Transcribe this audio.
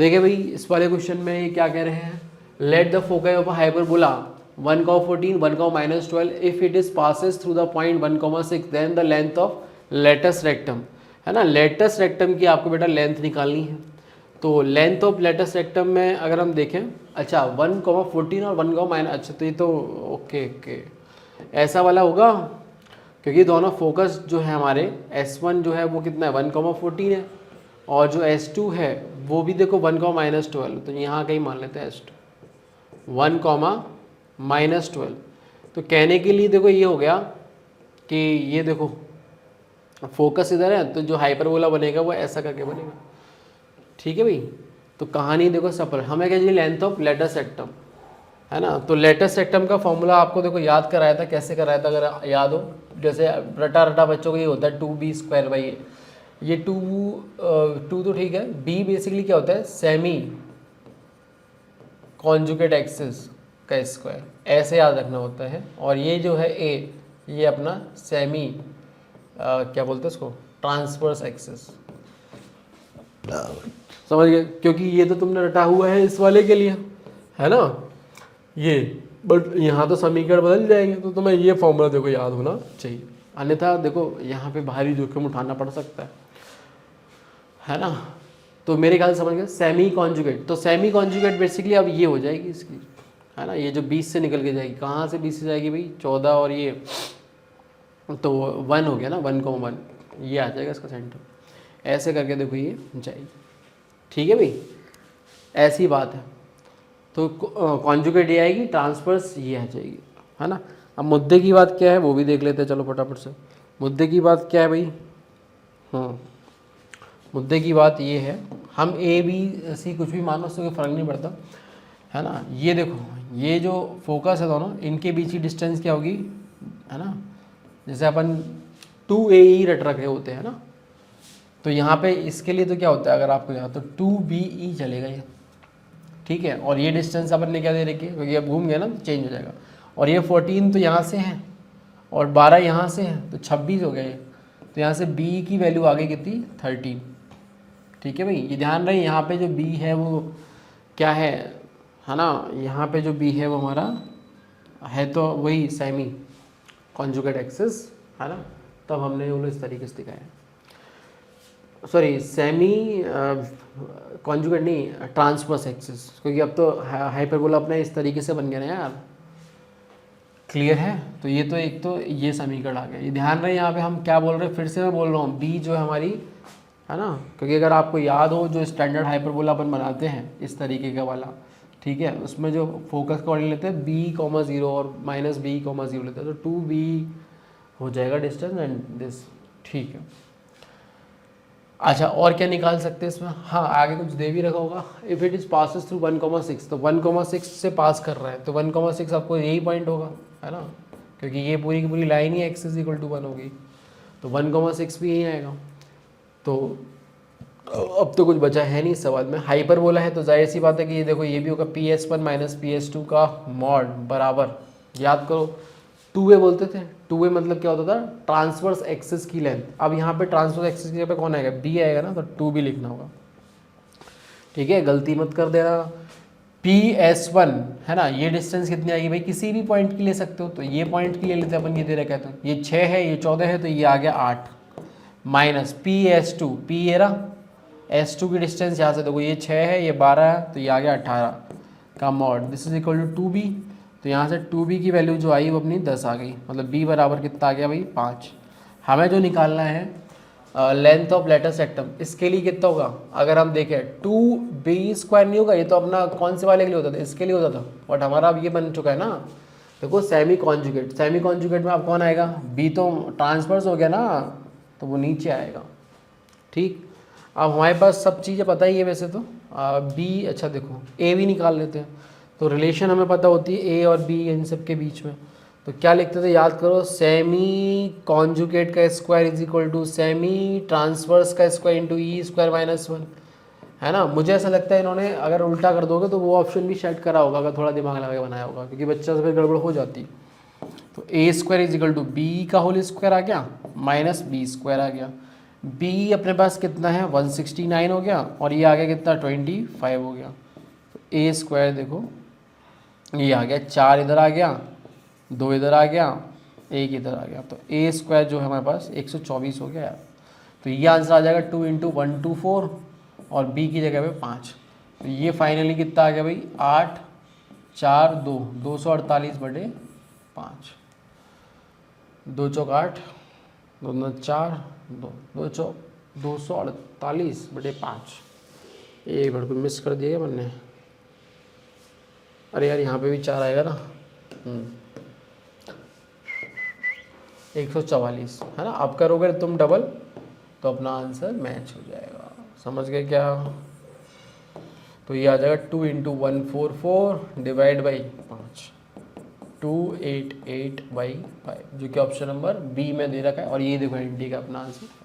देखिए भाई इस वाले क्वेश्चन में ये क्या कह रहे हैं, let the focus of hyperbola 1,14 1,-12 if it is passes through the point 1,6 then the length of latus rectum, है ना। लेटस रेक्टम की आपको बेटा लेंथ निकालनी है। तो लेंथ ऑफ लेटस रेक्टम में अगर हम देखें, अच्छा 1,14 और 1, अच्छा तो ये तो ओके ओके ऐसा वाला होगा, क्योंकि दोनों फोकस जो है हमारे S1 जो है वो कितना है 1,14 है, और जो S2 है वो भी देखो 1,-12, तो यहाँ कहीं मान लेते हैं S2 1,-12। तो कहने के लिए देखो ये हो गया कि ये देखो फोकस इधर है, तो जो हाइपरबोला बनेगा वो ऐसा करके बनेगा, ठीक है भाई। तो कहानी देखो सफल, हमें क्या चाहिए, लेंथ ऑफ लेटस रेक्टम, है ना। तो लेटस रेक्टम का फॉर्मूला आपको देखो याद कराया था, कैसे कराया था अगर याद हो, जैसे रटा रटा बच्चों को ये होता है 2b² ये 2 तो ठीक है, b बेसिकली क्या होता है, सेमी कॉन्जुगेट एक्सिस का स्क्वायर, ऐसे याद रखना होता है। और ये जो है a, ये अपना सेमी क्या बोलते हैं उसको, ट्रांसवर्स एक्सिस, समझ गए, क्योंकि ये तो तुमने रटा हुआ है इस वाले के लिए, है ना ये, बट यहाँ तो समीकरण बदल जाएंगे, तो तुम्हें ये फॉर्मूला देखो याद होना चाहिए, अन्यथा देखो यहाँ पे भारी जोखिम उठाना पड़ सकता है ना। तो मेरे ख्याल समझ गए सेमी कॉन्जुगेट, तो सेमी कॉन्जुगेट बेसिकली अब ये हो जाएगी इसकी, है ना, ये जो 20 से निकल के जाएगी, कहाँ से 20 से जाएगी भाई 14, और ये तो 1 हो गया ना 1,1, ये आ जाएगा इसका सेंटर, ऐसे करके देखो ये जाएगी, ठीक है भाई, ऐसी बात है। तो कॉन्जुगेट ये आएगी, ट्रांसफर्स ये आ जाएगी, है ना। अब मुद्दे की बात क्या है वो भी देख लेते हैं, चलो फटाफट से। मुद्दे की बात क्या है भाई, मुद्दे की बात ये है, हम A B C कुछ भी मानो, उससे कोई फ़र्क नहीं पड़ता, है ना। ये देखो ये जो फोकस है दोनों, इनके बीच की डिस्टेंस क्या होगी, है ना, जैसे अपन 2AE रट रखे होते हैं ना, तो यहाँ पे इसके लिए तो क्या होता है, अगर आपको यहाँ तो 2BE चलेगा ये, ठीक है। और ये डिस्टेंस अपन ने क्या दे रखी है, क्योंकि अब घूम गया ना तो चेंज हो जाएगा, और ये 14 तो यहाँ से है और 12 यहाँ से है, तो 26 हो गया ये, तो यहाँ से B की वैल्यू आ गई कितनी 13, ठीक है भाई। ये ध्यान रहे यहाँ पे जो B है वो क्या है ना, यहाँ पे जो B है वो हमारा है तो वही सेमी कॉन्जुगेट एक्सिस, है ना। तब हमने वो इस तरीके से दिखाया, सॉरी सेमी कॉन्जुगेट नहीं, ट्रांसवर्स एक्सिस, क्योंकि अब तो हाइपरबोला अपना इस तरीके से बन गया ना यार, क्लियर है। तो ये तो एक तो ये समीकरण आ गया, ये ध्यान रहे यहाँ पे हम क्या बोल रहे हैं, फिर से मैं बोल रहा हूँ बी जो है हमारी, है ना, क्योंकि अगर आपको याद हो जो स्टैंडर्ड हाइपरबोला अपन बनाते हैं इस तरीके का वाला, ठीक है, उसमें जो फोकस का लेते हैं B,0 और -B,0 लेते हैं, तो 2B हो जाएगा डिस्टेंस एंड दिस, ठीक है। अच्छा और क्या निकाल सकते हैं इसमें, हाँ आगे कुछ दे भी रखा होगा, if it is passes through 1,6, तो 1,6 से पास कर रहा है, तो 1,6 आपको यही पॉइंट होगा, है ना, क्योंकि ये पूरी की पूरी लाइन ही x = 1 होगी, तो 1,6 भी यही आएगा। तो अब तो कुछ बचा है नहीं इस सवाल में, हाइपरबोला है तो जाहिर सी बात है कि ये देखो ये भी होगा PS1 - PS2 का मॉड बराबर, याद करो 2A बोलते थे, 2A मतलब क्या होता था, ट्रांसवर्स एक्सिस की लेंथ। अब यहाँ पे ट्रांसवर्स एक्सिस की जगह पे कौन आएगा, B आएगा ना, तो 2B लिखना होगा, ठीक है, गलती मत कर देना। PS1 है ना, ये डिस्टेंस कितनी आएगी भाई, किसी भी पॉइंट की ले सकते हो, तो ये पॉइंट की ले लेते हैं अपन, ये दे रखा है, तो ये 6 है, ये 14 है, तो ये आ गया 8, माइनस PS2, P ये रहा, S2 की डिस्टेंस यहाँ से देखो ये 6 है, ये 12 है, तो ये आ गया 18 का mod, this is equal to 2B, तो यहाँ से 2B की वैल्यू जो आई वो अपनी 10 आ गई, मतलब B बराबर कितना आ गया भाई 5। हमें जो निकालना है लेंथ ऑफ लेटस रेक्टम, इसके लिए कितना होगा, अगर हम देखें 2B² नहीं होगा, ये तो अपना कौन से वाले के लिए होता था, इसके लिए होता था, बट हमारा अब ये बन चुका है ना, देखो सेमी कॉन्जुगेट, सेमी कॉन्जुगेट में अब कौन आएगा, B तो ट्रांसफर्स हो गया ना, तो वो नीचे आएगा, ठीक। अब हमारे पास सब चीज़ें पता ही है वैसे तो, B, अच्छा देखो A भी निकाल लेते हैं, तो रिलेशन हमें पता होती है A और B इन सब के बीच में, तो क्या लिखते थे याद करो, सेमी कॉन्जुगेट का square is equal to semi transverse का स्क्वायर इंटू E² - 1, है ना। मुझे ऐसा लगता है इन्होंने अगर उल्टा कर दोगे तो वो ऑप्शन भी सेट करा होगा, अगर थोड़ा दिमाग लगा के बनाया होगा, क्योंकि बच्चा से फिर गड़बड़ हो जाती। तो A² = B का होल स्क्वायर आ गया माइनस B² आ गया, बी अपने पास कितना है 169 हो गया, और ये आ गया कितना 25 हो गया। तो ए स्क्वायर देखो ये आ गया, 4 इधर आ गया, 2 इधर आ गया, 1 इधर आ गया, तो ए स्क्वायर जो है हमारे पास 124 हो गया यार। तो ये आंसर आ जाएगा 2 × 124 और बी की जगह पे 5। तो ये फाइनली कितना आ गया भाई 8 4 2 248/5। 2 चौक 8, 2 9 4, 2 चौक 248/5। एक बार को मिस कर दिया क्या मैंने? अरे यार यहाँ पे भी 4 आएगा ना। 144 है ना। अब करोगे तुम डबल तो अपना आंसर मैच हो जाएगा। समझ गए क्या? तो ये आ जाएगा 2 × 144 डिवाइड बाई 5, 288/5, जो कि ऑप्शन नंबर बी में दे रखा है। और ये देखो एनडी का अपना आंसर।